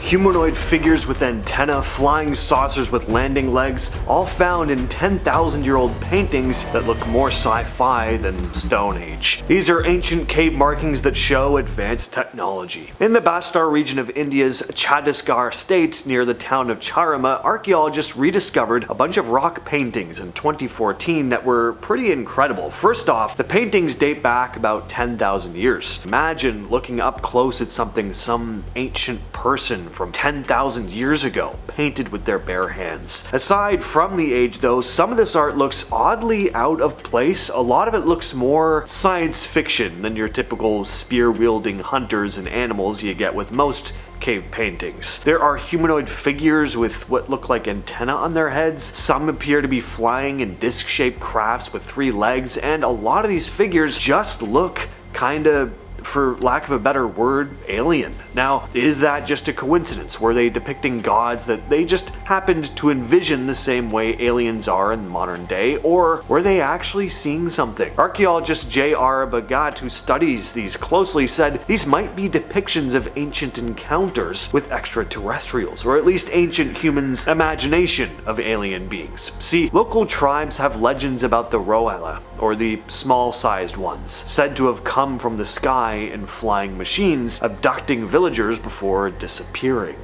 humanoid figures with antennae, flying saucers with landing legs, all found in 10,000-year-old paintings that look more sci-fi than Stone Age. These are ancient cave markings that show advanced technology. In the Bastar region of India's Chhattisgarh state near the town of Charama, archaeologists rediscovered a bunch of rock paintings in 2014 that were pretty incredible. First off, the paintings date back about 10,000 years. Imagine looking up close at something some ancient person from 10,000 years ago painted with their bare hands. Aside from the age though, some of this art looks oddly out of place. A lot of it looks more science fiction than your typical spear-wielding hunters and animals you get with most cave paintings. There are humanoid figures with what look like antennae on their heads. Some appear to be flying in disc-shaped crafts with 3 legs, and a lot of these figures just look kinda, for lack of a better word, alien. Now, is that just a coincidence? Were they depicting gods that they just happened to envision the same way aliens are in modern day, or were they actually seeing something? Archaeologist J.R. Bhagat, who studies these closely, said these might be depictions of ancient encounters with extraterrestrials, or at least ancient humans' imagination of alien beings. See, local tribes have legends about the Hohle, or the small-sized ones, said to have come from the sky in flying machines, abducting villagers before disappearing.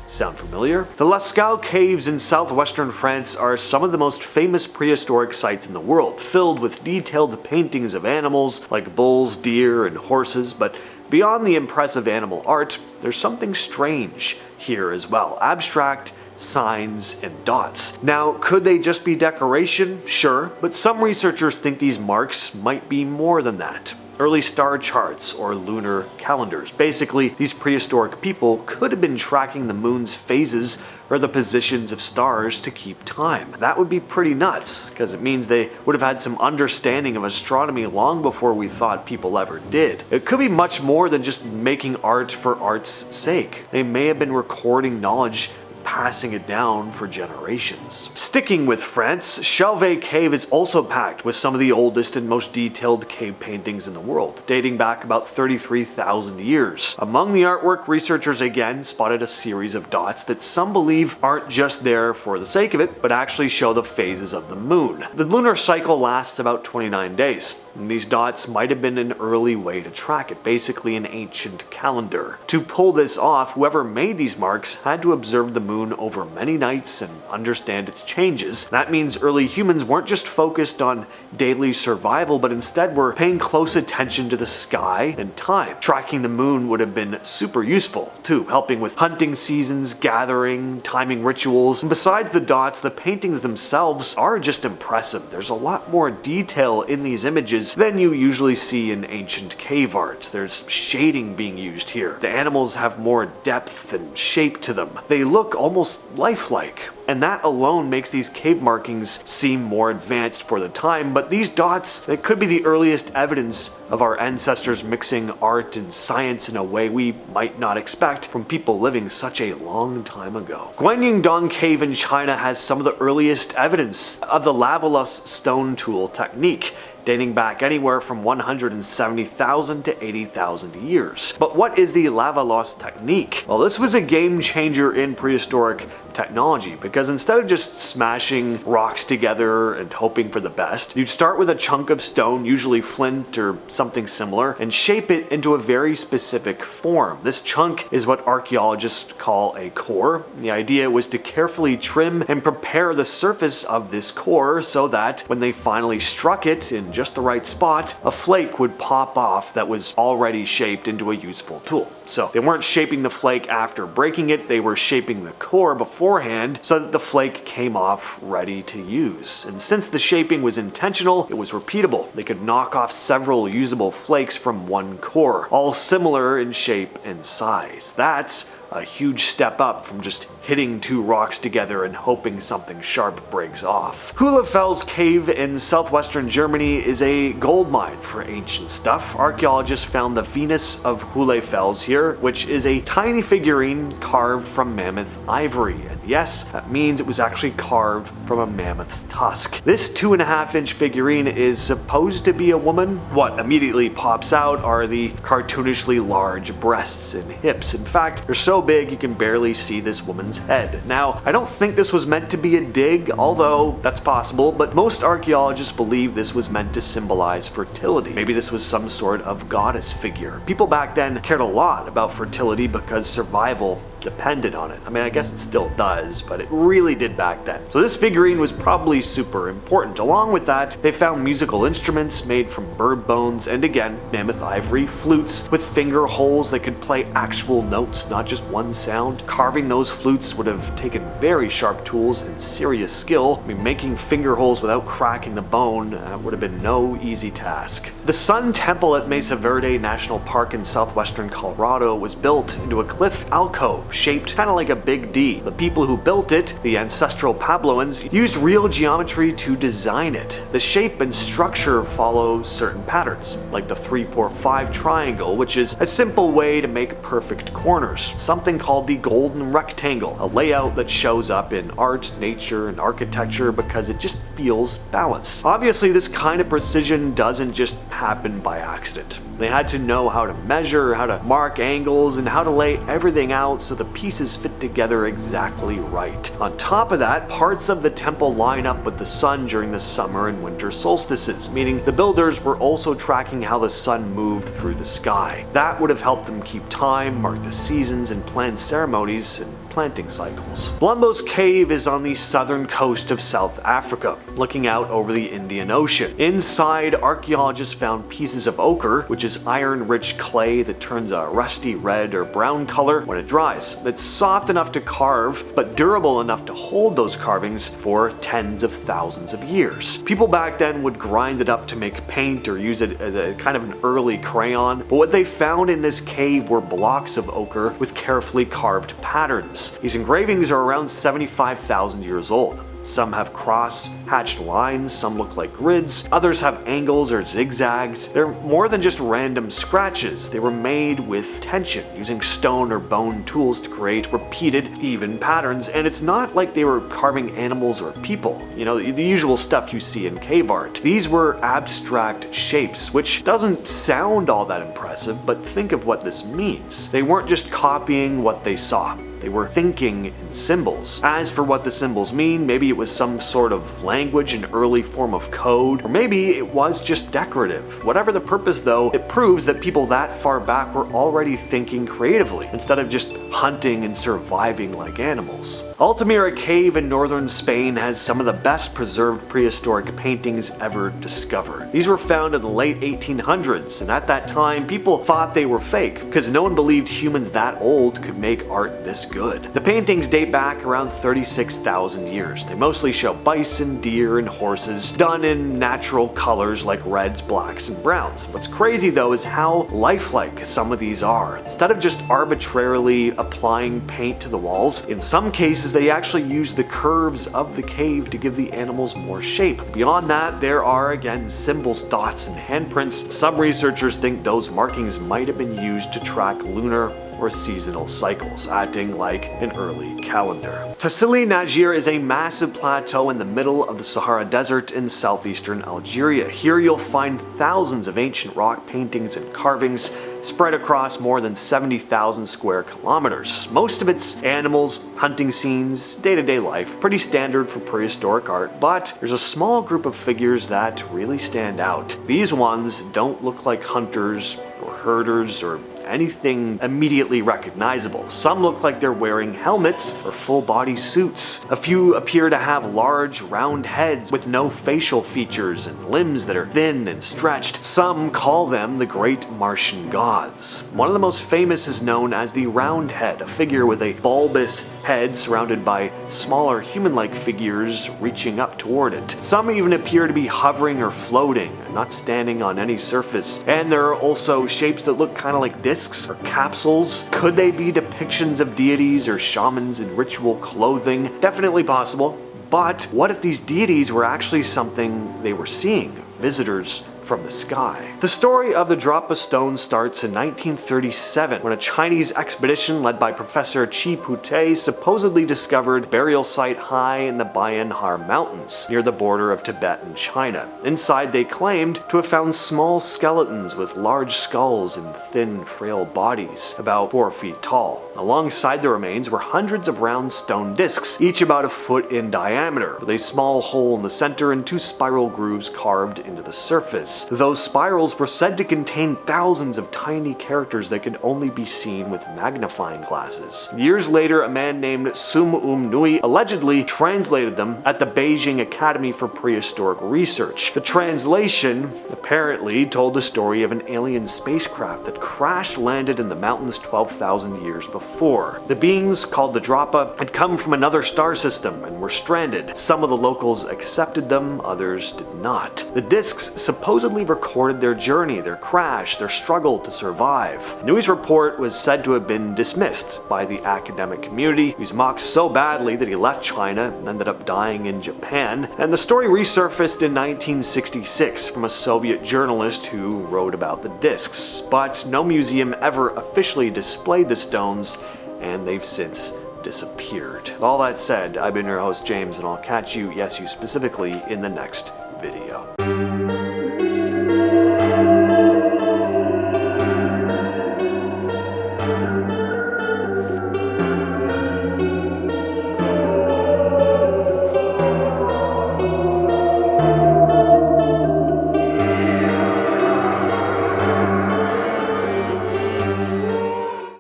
Sound familiar? The Lascaux caves in southwestern France are some of the most famous prehistoric sites in the world, filled with detailed paintings of animals like bulls, deer, and horses, but beyond the impressive animal art, there's something strange here as well. Abstract signs and dots. Now, could they just be decoration? Sure, but some researchers think these marks might be more than that. Early star charts or lunar calendars. Basically, these prehistoric people could have been tracking the moon's phases or the positions of stars to keep time. That would be pretty nuts, because it means they would have had some understanding of astronomy long before we thought people ever did. It could be much more than just making art for art's sake. They may have been recording knowledge, passing it down for generations. Sticking with France, Chauvet Cave is also packed with some of the oldest and most detailed cave paintings in the world, dating back about 33,000 years. Among the artwork, researchers again spotted a series of dots that some believe aren't just there for the sake of it, but actually show the phases of the moon. The lunar cycle lasts about 29 days, and these dots might have been an early way to track it, basically an ancient calendar. To pull this off, whoever made these marks had to observe the moon over many nights and understand its changes. That means early humans weren't just focused on daily survival, but instead were paying close attention to the sky and time. Tracking the moon would have been super useful too, helping with hunting seasons, gathering, timing rituals. And besides the dots, the paintings themselves are just impressive. There's a lot more detail in these images than you usually see in ancient cave art. There's shading being used here. The animals have more depth and shape to them. They look almost lifelike, and that alone makes these cave markings seem more advanced for the time. But these dots, it could be the earliest evidence of our ancestors mixing art and science in a way we might not expect from people living such a long time ago. Guanyindong Cave in China has some of the earliest evidence of the Lascaux stone tool technique, dating back anywhere from 170,000 to 80,000 years. But what is the Lascaux technique? Well, this was a game changer in prehistoric technology, because instead of just smashing rocks together and hoping for the best, you'd start with a chunk of stone, usually flint or something similar, and shape it into a very specific form. This chunk is what archaeologists call a core. The idea was to carefully trim and prepare the surface of this core so that when they finally struck it in just the right spot, a flake would pop off that was already shaped into a useful tool. So they weren't shaping the flake after breaking it, they were shaping the core beforehand so that the flake came off ready to use. And since the shaping was intentional, it was repeatable. They could knock off several usable flakes from one core, all similar in shape and size. That's a huge step up from just hitting two rocks together and hoping something sharp breaks off. Hohle Fels cave in southwestern Germany is a gold mine for ancient stuff. Archaeologists found the Venus of Hohle Fels here, which is a tiny figurine carved from mammoth ivory. And Yes, that means it was actually carved from a mammoth's tusk. This 2.5-inch figurine is supposed to be a woman. What immediately pops out are the cartoonishly large breasts and hips. In fact, they're so big you can barely see this woman's head. Now, I don't think this was meant to be a dig, although that's possible, but most archaeologists believe this was meant to symbolize fertility. Maybe this was some sort of goddess figure. People back then cared a lot about fertility because survival depended on it. I mean, I guess it still does, but it really did back then. So this figurine was probably super important. Along with that, they found musical instruments made from bird bones and, again, mammoth ivory, flutes with finger holes that could play actual notes, not just one sound. Carving those flutes would have taken very sharp tools and serious skill. I mean, making finger holes without cracking the bone would have been no easy task. The Sun Temple at Mesa Verde National Park in southwestern Colorado was built into a cliff alcove shaped kind of like a big D. The people who built it, the ancestral Pabloans, used real geometry to design it. The shape and structure follow certain patterns, like the 3-4-5 triangle, which is a simple way to make perfect corners. Something called the golden rectangle, a layout that shows up in art, nature, and architecture because it just feels balanced. Obviously, this kind of precision doesn't just happen by accident. They had to know how to measure, how to mark angles, and how to lay everything out so the pieces fit together exactly right. On top of that, parts of the temple line up with the sun during the summer and winter solstices, meaning the builders were also tracking how the sun moved through the sky. That would have helped them keep time, mark the seasons, and plan ceremonies and planting cycles. Blombos Cave is on the southern coast of South Africa, looking out over the Indian Ocean. Inside, archaeologists found pieces of ochre, which is iron-rich clay that turns a rusty red or brown color when it dries. It's soft enough to carve, but durable enough to hold those carvings for tens of thousands of years. People back then would grind it up to make paint or use it as a kind of an early crayon, but what they found in this cave were blocks of ochre with carefully carved patterns. These engravings are around 75,000 years old. Some have cross-hatched lines, some look like grids, others have angles or zigzags. They're more than just random scratches. They were made with tension, using stone or bone tools to create repeated, even patterns, and it's not like they were carving animals or people, you know, the usual stuff you see in cave art. These were abstract shapes, which doesn't sound all that impressive, but think of what this means. They weren't just copying what they saw. They were thinking in symbols. As for what the symbols mean, maybe it was some sort of language, an early form of code, or maybe it was just decorative. Whatever the purpose though, it proves that people that far back were already thinking creatively, instead of just hunting and surviving like animals. Altamira Cave in northern Spain has some of the best preserved prehistoric paintings ever discovered. These were found in the late 1800s, and at that time, people thought they were fake, because no one believed humans that old could make art this good. The paintings date back around 36,000 years. They mostly show bison, deer, and horses, done in natural colors like reds, blacks, and browns. What's crazy though is how lifelike some of these are. Instead of just arbitrarily applying paint to the walls, in some cases they actually use the curves of the cave to give the animals more shape. Beyond that, there are again symbols, dots, and handprints. Some researchers think those markings might have been used to track lunar or seasonal cycles, acting like an early calendar. Tassili Niger is a massive plateau in the middle of the Sahara Desert in southeastern Algeria. Here you'll find thousands of ancient rock paintings and carvings spread across more than 70,000 square kilometers. Most of it's animals, hunting scenes, day-to-day life. Pretty standard for prehistoric art, but there's a small group of figures that really stand out. These ones don't look like hunters or herders or anything immediately recognizable. Some look like they're wearing helmets or full-body suits. A few appear to have large, round heads with no facial features and limbs that are thin and stretched. Some call them the Great Martian Gods. One of the most famous is known as the Roundhead, a figure with a bulbous head surrounded by smaller human-like figures reaching up toward it. Some even appear to be hovering or floating, not standing on any surface. And there are also shapes that look kind of like discs or capsules. Could they be depictions of deities or shamans in ritual clothing? Definitely possible. But what if these deities were actually something they were seeing? Visitors from the sky. The story of the Dropa Stones starts in 1937 when a Chinese expedition led by Professor Chi Pute supposedly discovered a burial site high in the Bayan Har Mountains near the border of Tibet and China. Inside, they claimed to have found small skeletons with large skulls and thin, frail bodies, about 4 feet tall. Alongside the remains were hundreds of round stone discs, each about a foot in diameter, with a small hole in the center and 2 spiral grooves carved into the surface. Those spirals were said to contain thousands of tiny characters that could only be seen with magnifying glasses. Years later, a man named Sum Nui allegedly translated them at the Beijing Academy for Prehistoric Research. The translation apparently told the story of an alien spacecraft that crash-landed in the mountains 12,000 years before. The beings, called the Dropa, had come from another star system and were stranded. Some of the locals accepted them, others did not. The discs supposedly recorded their journey, their crash, their struggle to survive. Nui's report was said to have been dismissed by the academic community. He was mocked so badly that he left China and ended up dying in Japan, and the story resurfaced in 1966 from a Soviet journalist who wrote about the discs. But no museum ever officially displayed the stones, and they've since disappeared. With all that said, I've been your host James, and I'll catch you, yes you specifically, in the next video.